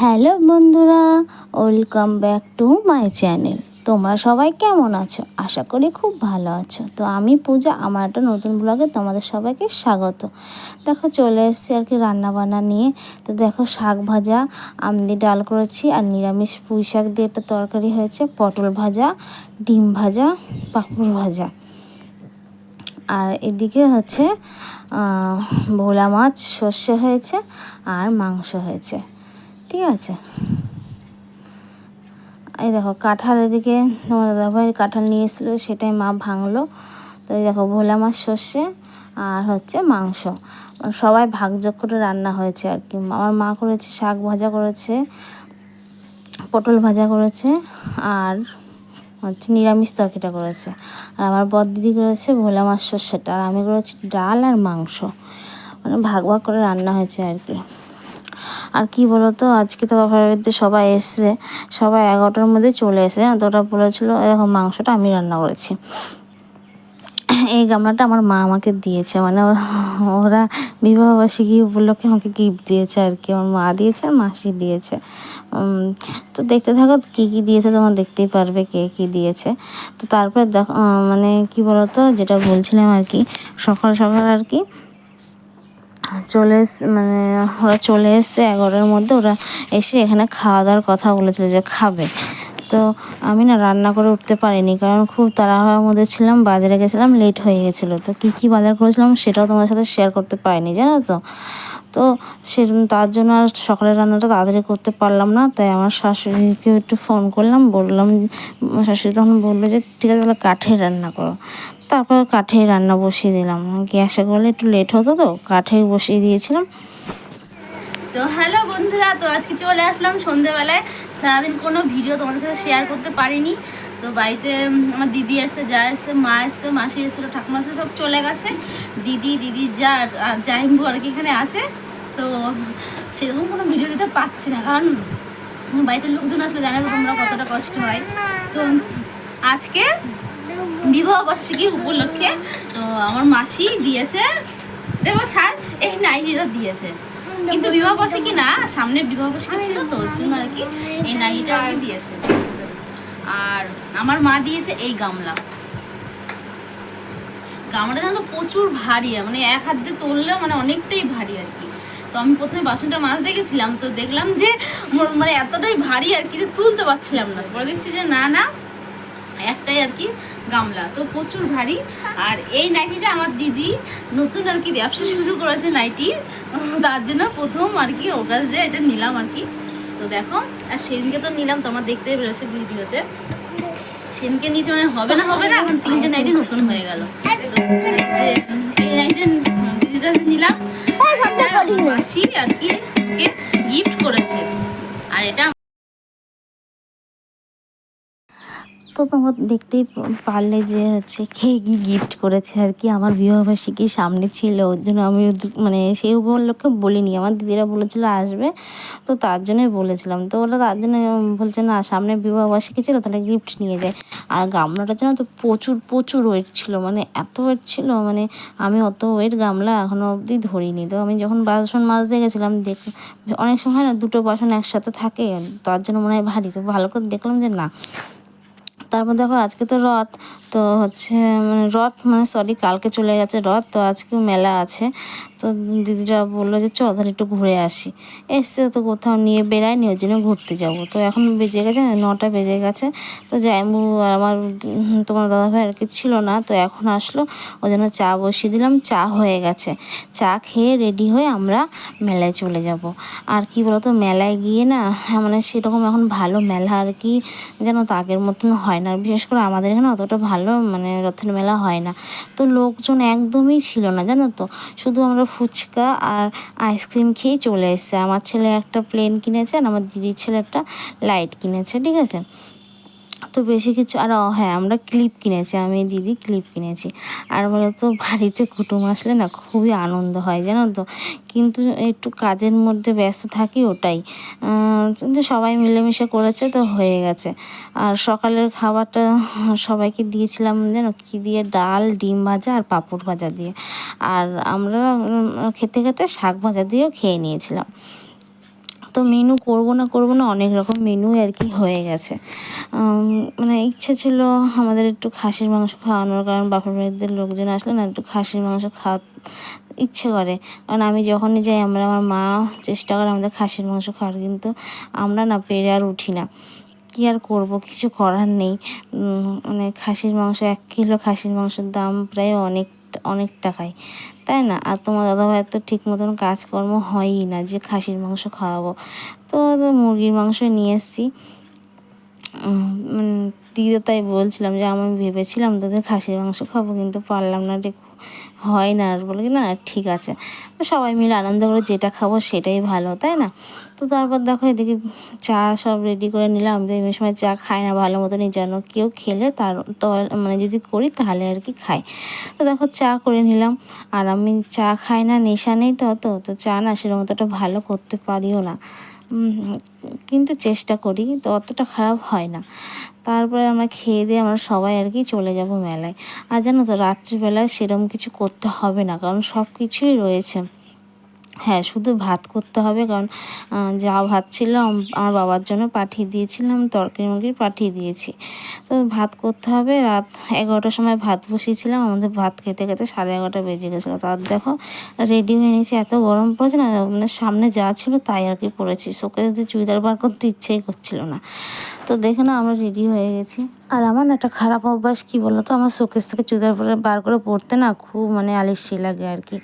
Hello বন্ধুরা, welcome back to my channel. তোমরা সবাই কেমন আছো? আশা করি খুব ভালো আছো। তো আমি পূজা, আমার একটা নতুন ব্লগে তোমাদের সবাইকে স্বাগত। দেখো চলে এসেছি আর কি রান্নাবান্না নিয়ে। তো দেখো শাক ভাজা, আমদি ডাল করেছি, আর নিরামিষ পুঁই শাক দিয়ে একটা তরকারি হয়েছে, পটল ভাজা, ডিম ভাজা, পাঁপড় ভাজা। আর এদিকে হচ্ছে ভোলা মাছ সর্ষে হয়েছে, আর মাংস হয়েছে। ঠিক আছে। এই দেখো কাঁঠাল, এদিকে তোমার দাদাভাই কাঁঠাল নিয়ে এসেছিলো, সেটাই মা ভাঙলো। তো এই দেখো ভোলা মাছ সর্ষে আর হচ্ছে মাংস, সবাই ভাগযোগ করে রান্না হয়েছে আর কি। আমার মা করেছে শাক ভাজা করেছে, পটল ভাজা করেছে, আর হচ্ছে নিরামিষ তরকারিটা করেছে। আর আমার বর দিদি করেছে ভোলা মাছ সর্ষেটা, আর আমি করেছি ডাল আর মাংস। মানে ভাগ ভাগ করে রান্না হয়েছে আর কি। আর কি বলতো, আজকে তো বাবার বাড়িতে সবাই এসছে, সবাই 11টার মধ্যে চলে এসে। তো ওরা বলেছিলো এরকম মাংসটা আমি রান্না করেছি। এই গামলাটা আমার মা আমাকে দিয়েছে, মানে ওরা বিবাহবার্ষিকী উপলক্ষে আমাকে গিফট দিয়েছে আর কি। আমার মা দিয়েছে আর মাসি দিয়েছে। তো দেখতে থাকো কী কী দিয়েছে, তোমার দেখতেই পারবে কে কী দিয়েছে। তো তারপরে দেখো মানে কি বলতো, যেটা বলছিলাম আর কি, সকাল সকাল আর কি মানে ওরা চলে এসছে 11টার মধ্যে। ওরা এসে এখানে খাওয়া দাওয়ার কথা বলেছিল যে খাবে। তো আমি না রান্না করে উঠতে পারিনি, কারণ খুব তাড়াহুড়োর মধ্যে ছিলাম, বাজারে গেছিলাম, লেট হয়ে গেছিলো। তো কী কী বাজার করেছিলাম সেটাও তোমার সাথে শেয়ার করতে পারিনি, জানো তো। তো তার জন্য আর সকালের রান্নাটা তাড়াতাড়ি করতে পারলাম না। তাই আমার শাশুড়িকে একটু ফোন করলাম, বললাম, আমার শাশুড়ি তখন বললো যে ঠিক আছে তাহলে কাঠে রান্না করো। তারপর কাঠে রান্না বসিয়ে দিলাম। গ্যাসে করলে একটু লেট হতো, তো কাঠে বসিয়ে দিয়েছিলাম। তো হ্যালো বন্ধুরা, তো আজকে চলে আসলাম সন্ধেবেলায়। সারাদিন কোনো ভিডিও তোমাদের সাথে শেয়ার করতে পারিনি। তো বাড়িতে আমার দিদি এসে, যা এসে, মা এসে, মাসি এসেছিলো, ঠাকুমা এসে, সব চলে গেছে। দিদি যা আর জাহিম্বু আর কি এখানে আছে। তো সেরকম কোনো ভিডিও দিতে পারছি না, কারণ বাড়িতে লোকজন আসলে জানে তো তোমরা কতটা কষ্ট হয়। তো আজকে বিবাহবার্ষিকী উপলক্ষে তো আমার মাসি দিয়েছে, দেবো ছাড়, এই নাইটিটা দিয়েছে। কিন্তু বিবাহবার্ষিকী না, সামনে বিবাহবার্ষিকী ছিল, তো ওর জন্য আর কি এই নাইটিটা আর দিয়েছে। আর আমার মা দিয়েছে এই গামলাটা যেন তো প্রচুর ভারী, মানে এক হাত দিয়ে তুললেও মানে অনেকটাই ভারী আর কি। তো আমি প্রথমে বাসনটা মাছ দেখেছিলাম, তো দেখলাম যে মানে এতটাই ভারী আর কি যে তুলতে পারছিলাম না। পরে দেখছি যে না একটাই আর কি গামলা, তো প্রচুর ভারী। আর এই নাইটিটা আমার দিদি নতুন আর কি ব্যবসা শুরু করেছে নাইটি, তার জন্য প্রথম আর কি ওর কাছে যে এটা নিলাম আর কি। তো দেখো, আর সেদিনকে তো নিলাম, তোমার দেখতেই পেরেছে ভিডিওতে, সেদিনকে নিচে মানে হবে না, এখন 3টে নাইটি নতুন হয়ে গেল। তো যে এই নাইটি দিদির কাছে নিলাম, মাসি আর কি গিফট করেছে। আর এটা তো তোমরা দেখতেই পারলে যে হচ্ছে কে কী গিফট করেছে আর কি। আমার বিবাহবার্ষিকী সামনে ছিল, ওর জন্য আমি মানে সেই উপলক্ষে বলিনি, আমার দিদিরা বলেছিল আসবে, তো তার জন্যই বলেছিলাম। তো ওরা তার জন্য বলছে না, সামনে বিবাহবার্ষিকী ছিল, তাহলে গিফট নিয়ে যায়। আর গামলাটার জন্য তো প্রচুর ওয়েট ছিল, মানে এত ওয়েট ছিল, মানে আমি অত ওয়েট গামলা এখনও অবধি ধরিনি। তো আমি যখন বাসন মাজতে গেছিলাম, অনেক সময় না দুটো বাসন একসাথে থাকে, তার জন্য মনে হয় ভারী। তো ভালো করে দেখলাম যে না। তারপর দেখো আজকে তো রথ, তো হচ্ছে মানে সরি কালকে চলে গেছে রথ, তো আজকে মেলা আছে। তো দিদিরা বললো যে চল তাহলে একটু ঘুরে আসি। এসছে তো কোথাও নিয়ে বেড়ায়নি, ওই জন্য ঘুরতে যাব। তো এখন বেজে গেছে 9টা বেজে গেছে। তো জাইমু আর আমার তোমার দাদাভাই আর কি ছিল না, তো এখন আসলো, ওই জন্য চা বসিয়ে দিলাম। চা হয়ে গেছে, চা খেয়ে রেডি হয়ে আমরা মেলায় চলে যাব। আর কি বলতো, মেলায় গিয়ে না মানে সেরকম এখন ভালো মেলা আর কি যেন তো আগের মতন হয় না। বিশেষ করে আমাদের এখানে অতটা ভালো মানে রথের মেলা হয় না। তো লোকজন একদমই ছিল না, জানো তো। শুধু আমরা ফুচকা আর আইসক্রিম খেয়েই চলে এসেছে। আমার ছেলে একটা প্লেন কিনেছে, আর আমার দিদির ছেলে একটা লাইট কিনেছে, ঠিক আছে। তো বেশি কিছু, আর হ্যাঁ আমরা ক্লিপ কিনেছি, আমি দিদি ক্লিপ কিনেছি। আর বলতো বাড়িতে কুটুম আসলে না খুবই আনন্দ হয়, জানো তো। কিন্তু একটু কাজের মধ্যে ব্যস্ত থাকি, ওটাই। কিন্তু সবাই মিলেমিশে করেছে, তো হয়ে গেছে। আর সকালের খাবারটা সবাইকে দিয়েছিলাম যেন কী দিয়ে, ডাল, ডিম ভাজা আর পাঁপড় ভাজা দিয়ে। আর আমরা খেতে খেতে শাক ভাজা দিয়েও খেয়ে নিয়েছিলাম। তো মেনু করবো না অনেক রকম মেনু আর কি হয়ে গেছে। মানে ইচ্ছে ছিল আমাদের একটু খাসির মাংস খাওয়ানোর, কারণ বাপের বাড়িতে লোকজন আসলে না একটু খাসির মাংস খাওয়া ইচ্ছে করে। কারণ আমি যখনই যাই আমার মা চেষ্টা করে আমাদের খাসির মাংস খাওয়ার, কিন্তু আমরা না পেরে আর উঠি না। কী আর করবো, কিছু করার নেই। মানে খাসির মাংস 1 কিলো খাসির মাংসের দাম প্রায় অনেক টাকায়, তাই না? আর তোমার দাদাভাইয়ের তো ঠিক মতন কাজকর্ম হয়ই না যে খাসির মাংস খাওয়াবো। তো মুরগির মাংস নিয়ে এসেছি। দিদি তাই বলছিলাম যে আমি ভেবেছিলাম তোদের খাসির মাংস খাবো, কিন্তু পারলাম না রে, হয় না। আর বলে কি না ঠিক আছে, তো সবাই মিলে আনন্দ করে যেটা খাবো সেটাই ভালো, তাই না? তো তারপর দেখো এদিকে চা সব রেডি করে নিলাম। আমি তো এই সময় চা খাই না ভালো মতনই জানো, কেউ খেলে তার তো মানে যদি করি তাহলে আর কি খাই। তো দেখো চা করে নিলাম। আর আমি চা খাই না, নেশা নেই তো অত, তো চা না সেরকম অতটা ভালো করতে পারিও না, কিন্তু চেষ্টা করি, তো অতটা খারাপ হয় না। তারপরে আমরা খেয়ে দিয়ে আমরা সবাই আর কি চলে যাব মেলায়। আর জানো তো রাত্রিবেলায় সেরকম কিছু করতে হবে না, কারণ সব কিছুই রয়েছে। হ্যাঁ, শুধু ভাত করতে হবে, কারণ যা ভাত ছিল আমার বাবার জন্য পাঠিয়ে দিয়েছিলাম, তরকারি মরকারি পাঠিয়ে দিয়েছি। তো ভাত করতে হবে। রাত 11টার সময় ভাত বসিয়েছিলাম, আমাদের ভাত খেতে খেতে 11:30 বেজে গেছিলো। তার দেখো রেডি হয়ে নিয়েছি, এত গরম পড়েছে না, মানে সামনে যা ছিল তাই আর কি পরেছি, শোকেস দিয়ে চুড়িদার বার করতে ইচ্ছেই করছিল না। তো দেখো না আমরা রেডি হয়ে গেছি। আর আমার না একটা খারাপ অভ্যাস কী বলো তো, আমার শোকেস থেকে চুড়িদার বার করে পরতে না খুব মানে আলিস্যি লাগে আর কি।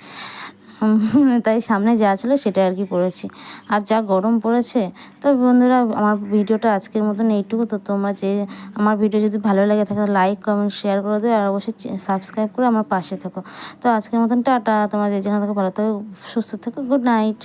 তাই সামনে যা ছিল সেটা আর কি পরেছি। আর যা গরম পড়েছে। তো বন্ধুরা, আমার ভিডিওটা আজকের মতন এইটুকু। তো তোমরা যে আমার ভিডিও যদি ভালো লাগে থাকে লাইক কমেন্ট শেয়ার করে দিও, আর অবশ্যই সাবস্ক্রাইব করে আমার পাশে থেকো। তো আজকের মতন টাটা। তোমরা যে যেখানে থাকো ভালো থাকো, সুস্থ থেকো, গুড নাইট।